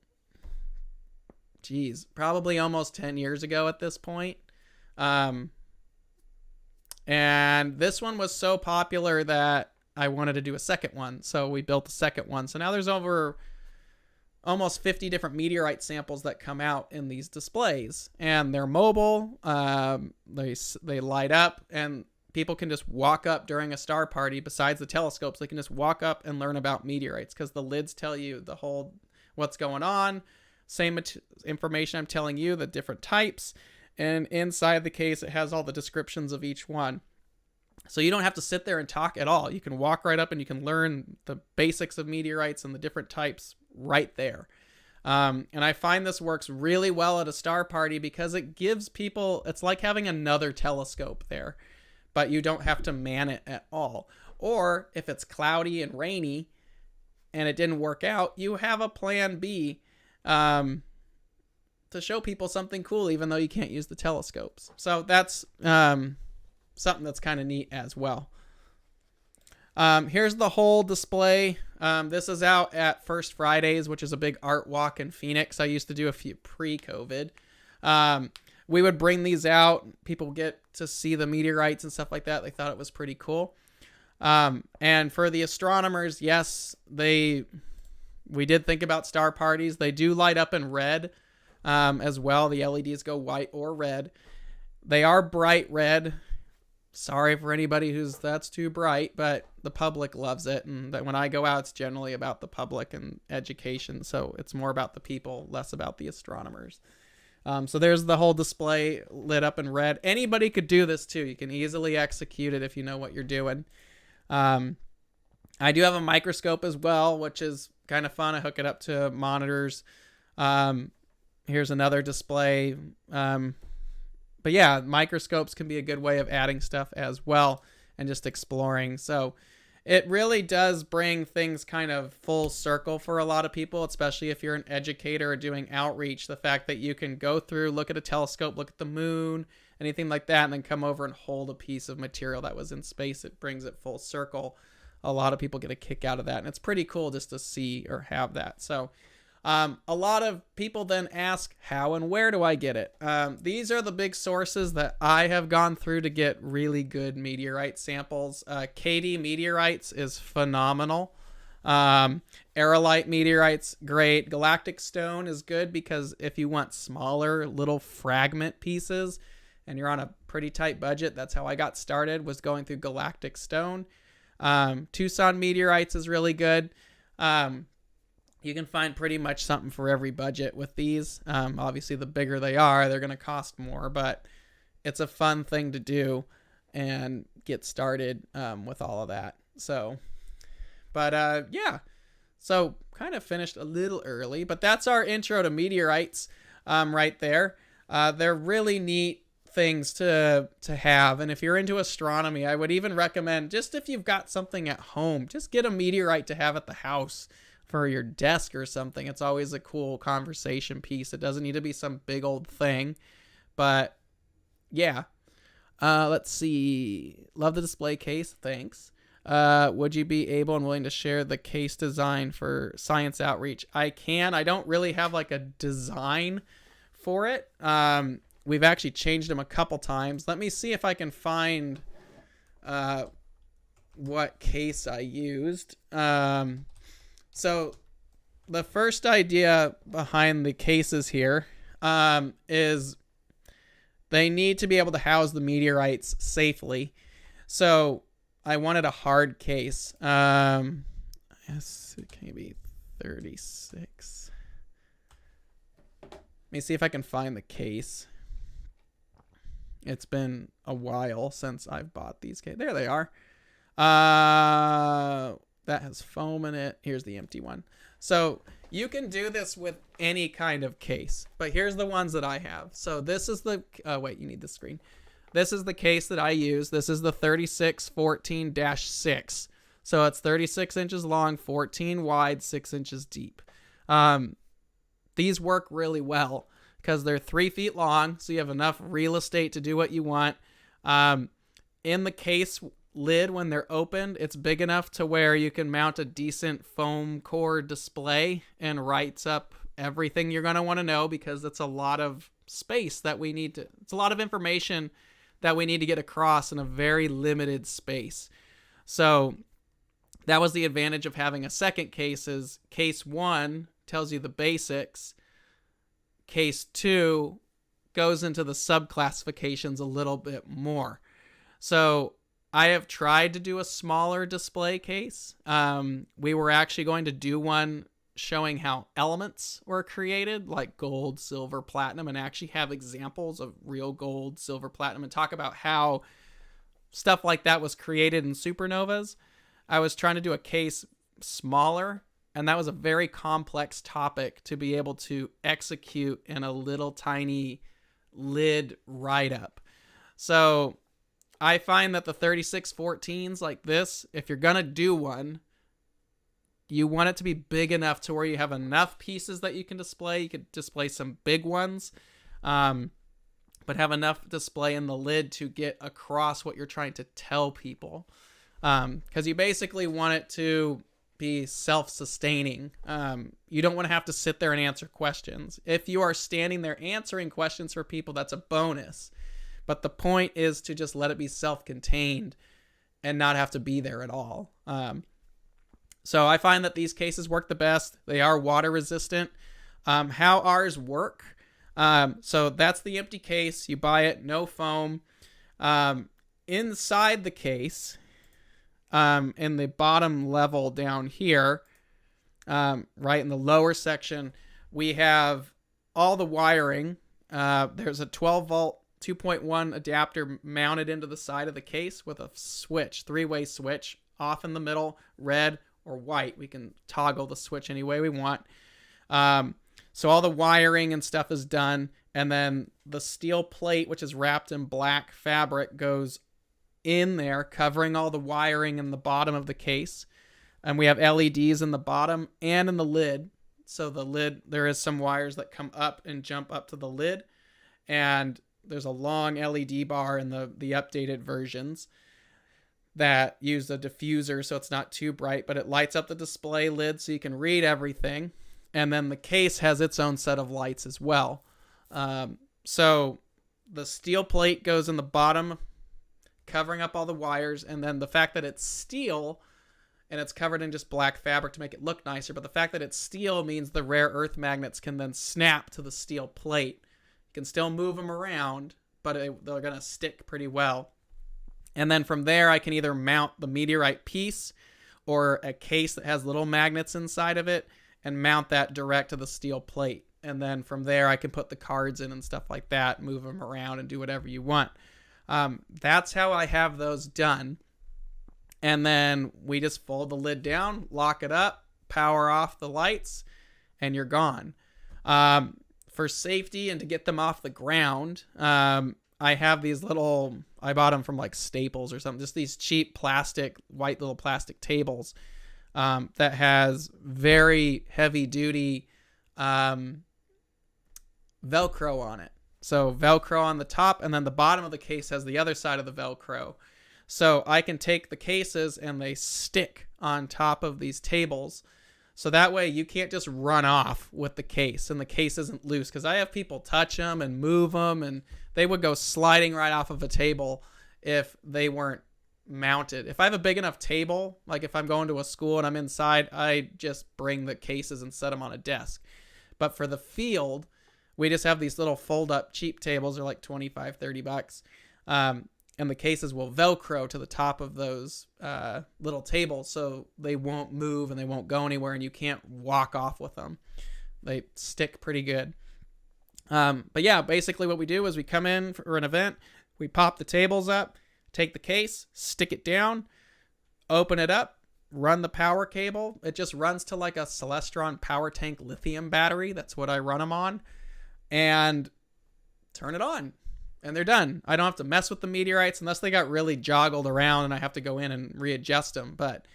probably almost 10 years ago at this point. And this one was so popular that I wanted to do a second one. So we built a second one. So now there's over almost 50 different meteorite samples that come out in these displays, and they're mobile. They light up, and people can just walk up during a star party. Besides the telescopes, they can just walk up and learn about meteorites because the lids tell you what's going on. Same information I'm telling you, the different types, and inside the case it has all the descriptions of each one. So you don't have to sit there and talk at all. You can walk right up and you can learn the basics of meteorites and the different types right there. And I find this works really well at a star party because it gives people, it's like having another telescope there. but you don't have to man it at all. Or if it's cloudy and rainy and it didn't work out, you have a plan B to show people something cool, even though you can't use the telescopes. So that's something that's kind of neat as well. Here's the whole display. This is out at First Fridays, which is a big art walk in Phoenix. I used to do a few pre-COVID. We would bring these out. People get to see the meteorites and stuff like that. They thought it was pretty cool. And for the astronomers, yes, we did think about star parties. They do light up in red as well. The LEDs go white or red. They are bright red. Sorry for anybody that's too bright, but the public loves it. And that when I go out, it's generally about the public and education. So it's more about the people, less about the astronomers. So there's the whole display lit up in red. Anybody could do this too. You can easily execute it if you know what you're doing. I do have a microscope as well, which is kind of fun. I hook it up to monitors. Here's another display. But yeah, microscopes can be a good way of adding stuff as well and just exploring. So it really does bring things kind of full circle for a lot of people, especially if you're an educator or doing outreach. The fact that you can go through, look at a telescope, look at the moon, anything like that, and then come over and hold a piece of material that was in space. It brings it full circle. A lot of people get a kick out of that, and it's pretty cool just to see or have that. So a lot of people then ask, how and where do I get it? These are the big sources that I have gone through to get really good meteorite samples. KD Meteorites is phenomenal. Aerolite meteorites, great. Galactic Stone is good because if you want smaller little fragment pieces and you're on a pretty tight budget, that's how I got started, was going through Galactic Stone. Tucson Meteorites is really good. You can find pretty much something for every budget with these. Obviously, the bigger they are, they're going to cost more, but it's a fun thing to do and get started with all of that. So, but yeah, so kind of finished a little early, but that's our intro to meteorites right there. They're really neat things to have, and if you're into astronomy, I would even recommend, just if you've got something at home, just get a meteorite to have at the house for your desk or something. It's always a cool conversation piece. It doesn't need to be some big old thing, but yeah. Let's see. Love the display case. Thanks. Would you be able and willing to share the case design for science outreach? I can. I don't really have like a design for it. We've actually changed them a couple times. Let me see if I can find what case I used. So the first idea behind the cases here is they need to be able to house the meteorites safely. So I wanted a hard case. Yes, it can be 36. Let me see if I can find the case. It's been a while since I've bought these cases. There they are. That has foam in it. Here's the empty one. So you can do this with any kind of case, but here's the ones that I have. So this is the, wait, you need the screen. This is the case that I use. This is the 3614-6. So it's 36 inches long, 14 wide, 6 inches deep. These work really well because they're 3 feet long. So you have enough real estate to do what you want. In the case lid, when they're opened, it's big enough to where you can mount a decent foam core display and writes up everything you're going to want to know, because it's a lot of space that we need to, it's a lot of information that we need to get across in a very limited space. So that was the advantage of having a second case, is case 1 tells you the basics. Case 2 goes into the subclassifications a little bit more. So I have tried to do a smaller display case. We were actually going to do one showing how elements were created, like gold, silver, platinum, and actually have examples of real gold, silver, platinum, and talk about how stuff like that was created in supernovas. I was trying to do a case smaller, and that was a very complex topic to be able to execute in a little tiny lid write-up. So I find that the 3614s like this, if you're going to do one, you want it to be big enough to where you have enough pieces that you can display. You could display some big ones, but have enough display in the lid to get across what you're trying to tell people. Because you basically want it to be self-sustaining. You don't want to have to sit there and answer questions. If you are standing there answering questions for people, that's a bonus. But the point is to just let it be self-contained and not have to be there at all. So I find that these cases work the best. They are water resistant. How ours work. So that's the empty case. You buy it, no foam. Inside the case, in the bottom level down here, right in the lower section, we have all the wiring. There's a 12 volt 2.1 adapter mounted into the side of the case with a switch, 3-way switch, off in the middle, red or white. We can toggle the switch any way we want. So all the wiring and stuff is done. And then the steel plate, which is wrapped in black fabric, goes in there, covering all the wiring in the bottom of the case. And we have LEDs in the bottom and in the lid. So the lid, there is some wires that come up and jump up to the lid. And there's a long LED bar in the updated versions that use a diffuser so it's not too bright, but it lights up the display lid so you can read everything. And then the case has its own set of lights as well. So the steel plate goes in the bottom, covering up all the wires, and then the fact that it's steel and it's covered in just black fabric to make it look nicer, but the fact that it's steel means the rare earth magnets can then snap to the steel plate. You can still move them around, but they're going to stick pretty well. And then from there, I can either mount the meteorite piece or a case that has little magnets inside of it and mount that direct to the steel plate. And then from there, I can put the cards in and stuff like that, move them around and do whatever you want. That's how I have those done. And then we just fold the lid down, lock it up, power off the lights, and you're gone. For safety and to get them off the ground, I have these little, I bought them from like Staples or something, just these cheap plastic, white little plastic tables that has very heavy duty Velcro on it. So Velcro on the top, and then the bottom of the case has the other side of the Velcro. So I can take the cases and they stick on top of these tables. So that way you can't just run off with the case and the case isn't loose. Because I have people touch them and move them and they would go sliding right off of a table if they weren't mounted. If I have a big enough table, like if I'm going to a school and I'm inside, I just bring the cases and set them on a desk. But for the field, we just have these little fold up cheap tables. They're like $25-$30. And the cases will Velcro to the top of those little tables so they won't move and they won't go anywhere and you can't walk off with them. They stick pretty good. But yeah, basically what we do is we come in for an event, we pop the tables up, take the case, stick it down, open it up, run the power cable. It just runs to like a Celestron power tank lithium battery. That's what I run them on. And turn it on. And they're done. I don't have to mess with the meteorites unless they got really joggled around and I have to go in and readjust them. But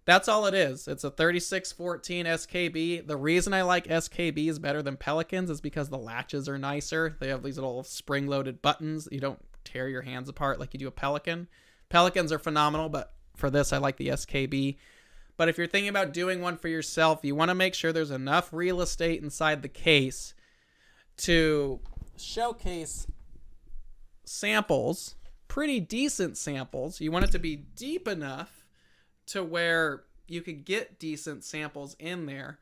that's all it is. It's a 3614 SKB. The reason I like SKBs better than Pelicans is because the latches are nicer. They have these little spring-loaded buttons. You don't tear your hands apart like you do a Pelican. Pelicans are phenomenal, but for this, I like the SKB. But if you're thinking about doing one for yourself, you want to make sure there's enough real estate inside the case to showcase samples, pretty decent samples. You want it to be deep enough to where you could get decent samples in there,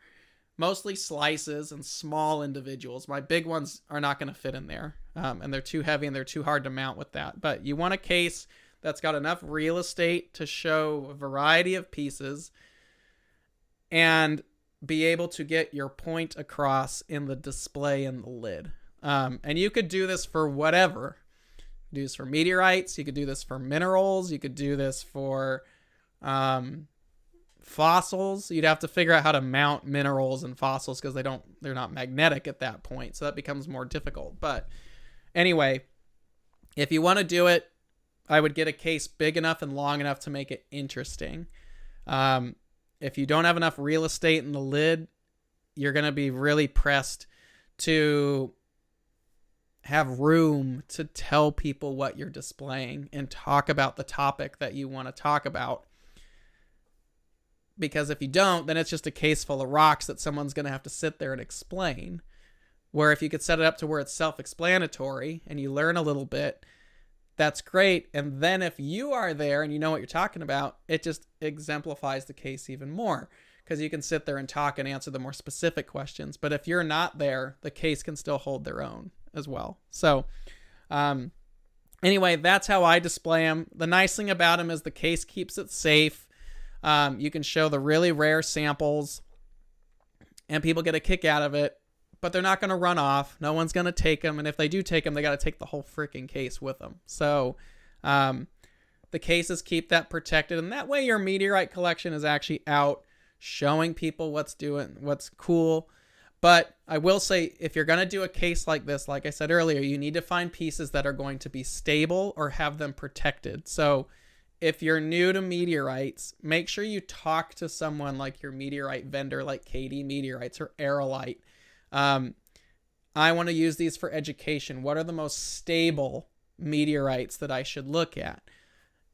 mostly slices and small individuals. My big ones are not going to fit in there, and they're too heavy and they're too hard to mount with that. But you want a case that's got enough real estate to show a variety of pieces and be able to get your point across in the display in the lid. And you could do this for whatever. Do this for meteorites. You could do this for minerals. You could do this for fossils. You'd have to figure out how to mount minerals and fossils because they're not magnetic at that point. So that becomes more difficult. But anyway, if you want to do it, I would get a case big enough and long enough to make it interesting. If you don't have enough real estate in the lid, you're going to be really pressed to have room to tell people what you're displaying and talk about the topic that you want to talk about. Because if you don't, then it's just a case full of rocks that someone's going to have to sit there and explain. Where if you could set it up to where it's self-explanatory and you learn a little bit, that's great. And then if you are there and you know what you're talking about, it just exemplifies the case even more, because you can sit there and talk and answer the more specific questions. But if you're not there, the case can still hold their own as well. So anyway, that's how I display them. The nice thing about them is the case keeps it safe. You can show the really rare samples and people get a kick out of it, but they're not going to run off. No one's going to take them. And if they do take them, they got to take the whole freaking case with them. So the cases keep that protected. And that way your meteorite collection is actually out showing people what's cool. But I will say, if you're going to do a case like this, like I said earlier, you need to find pieces that are going to be stable or have them protected. So if you're new to meteorites, make sure you talk to someone like your meteorite vendor, like KD Meteorites or Aerolite. I want to use these for education. What are the most stable meteorites that I should look at?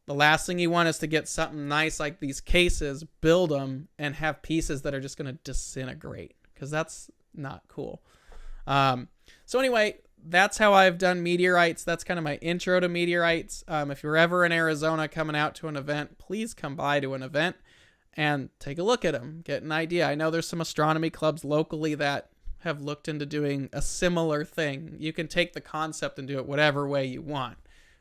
The last thing you want is to get something nice like these cases, build them, and have pieces that are just going to disintegrate, because that's not cool. So anyway, that's how I've done meteorites. That's kind of my intro to meteorites. If you're ever in Arizona coming out to an event, please come by to an event and take a look at them, get an idea. I know there's some astronomy clubs locally that have looked into doing a similar thing. You can take the concept and do it whatever way you want.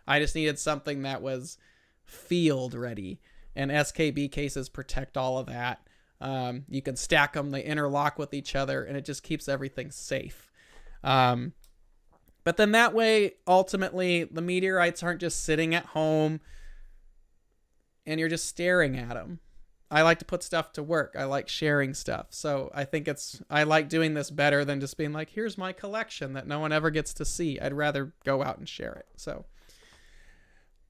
I just needed something that was field ready, and SKB cases protect all of that. You can stack them, they interlock with each other, and it just keeps everything safe. But then that way, ultimately, the meteorites aren't just sitting at home and you're just staring at them. I like to put stuff to work. I like sharing stuff. So I like doing this better than just being like, here's my collection that no one ever gets to see. I'd rather go out and share it.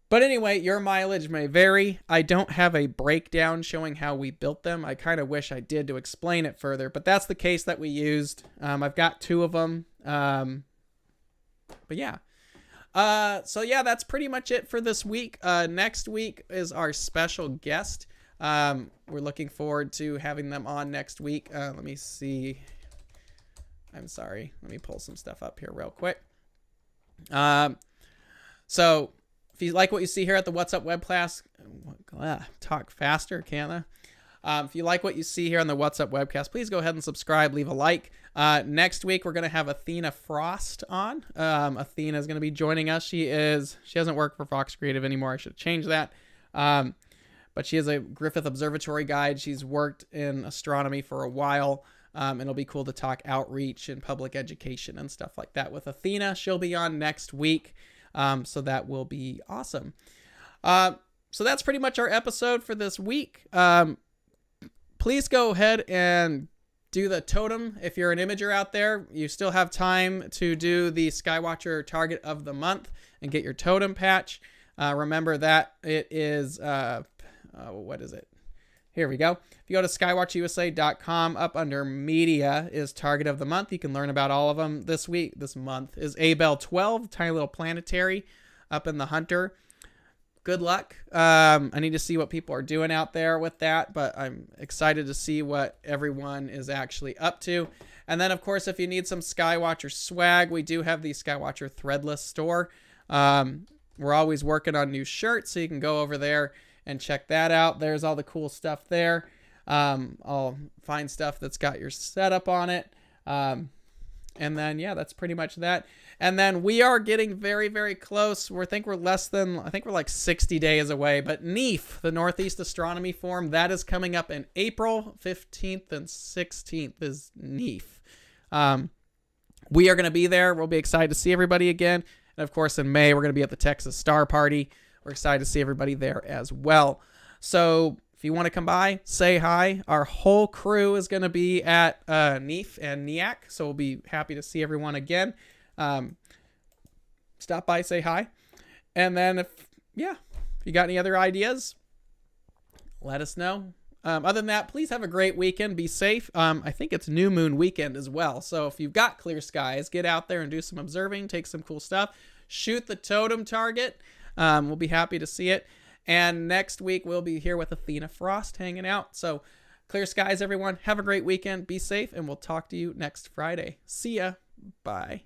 But anyway, your mileage may vary. I don't have a breakdown showing how we built them. I kind of wish I did to explain it further, but that's the case that we used. I've got 2 of them. But yeah. So yeah, that's pretty much it for this week. Next week is our special guest. We're looking forward to having them on next week. Let me see. I'm sorry. Let me pull some stuff up here real quick. So if you like what you see here at the What's Up Webcast, talk faster, can't I? If you like what you see here on the What's Up Webcast, please go ahead and subscribe, leave a like. Next week, we're going to have Athena Frost on. Athena is going to be joining us. She doesn't work for Fox Creative anymore. I should change that. But she is a Griffith Observatory guide. She's worked in astronomy for a while. And it'll be cool to talk outreach and public education and stuff like that with Athena. She'll be on next week. So that will be awesome. So that's pretty much our episode for this week. Please go ahead and do the totem. If you're an imager out there, you still have time to do the Skywatcher Target of the Month and get your totem patch. Remember that it is, what is it? Here we go. If you go to skywatchusa.com, up under media is Target of the Month. You can learn about all of them. This month is Abel 12, tiny little planetary up in the Hunter. Good luck. I need to see what people are doing out there with that, but I'm excited to see what everyone is actually up to. And then, of course, if you need some Skywatcher swag, we do have the Skywatcher Threadless store. We're always working on new shirts, so you can go over there and check that out. There's all the cool stuff there. I'll find stuff that's got your setup on it. And then, yeah, that's pretty much that. And then we are getting very, very close. I think we're like 60 days away. But NEAF, the Northeast Astronomy Forum, that is coming up in April 15th and 16th is NEAF. We are going to be there. We'll be excited to see everybody again. And of course, in May, we're going to be at the Texas Star Party. We're excited to see everybody there as well. So if you want to come by, say hi. Our whole crew is going to be at NEAF and NEAC, so we'll be happy to see everyone again. Stop by, say hi. And then if yeah, if you got any other ideas, let us know. Other than that, please have a great weekend. Be safe. I think it's new moon weekend as well. So if you've got clear skies, get out there and do some observing, take some cool stuff. Shoot the totem target. We'll be happy to see it. And next week, we'll be here with Athena Frost hanging out. So clear skies, everyone. Have a great weekend. Be safe, and we'll talk to you next Friday. See ya. Bye.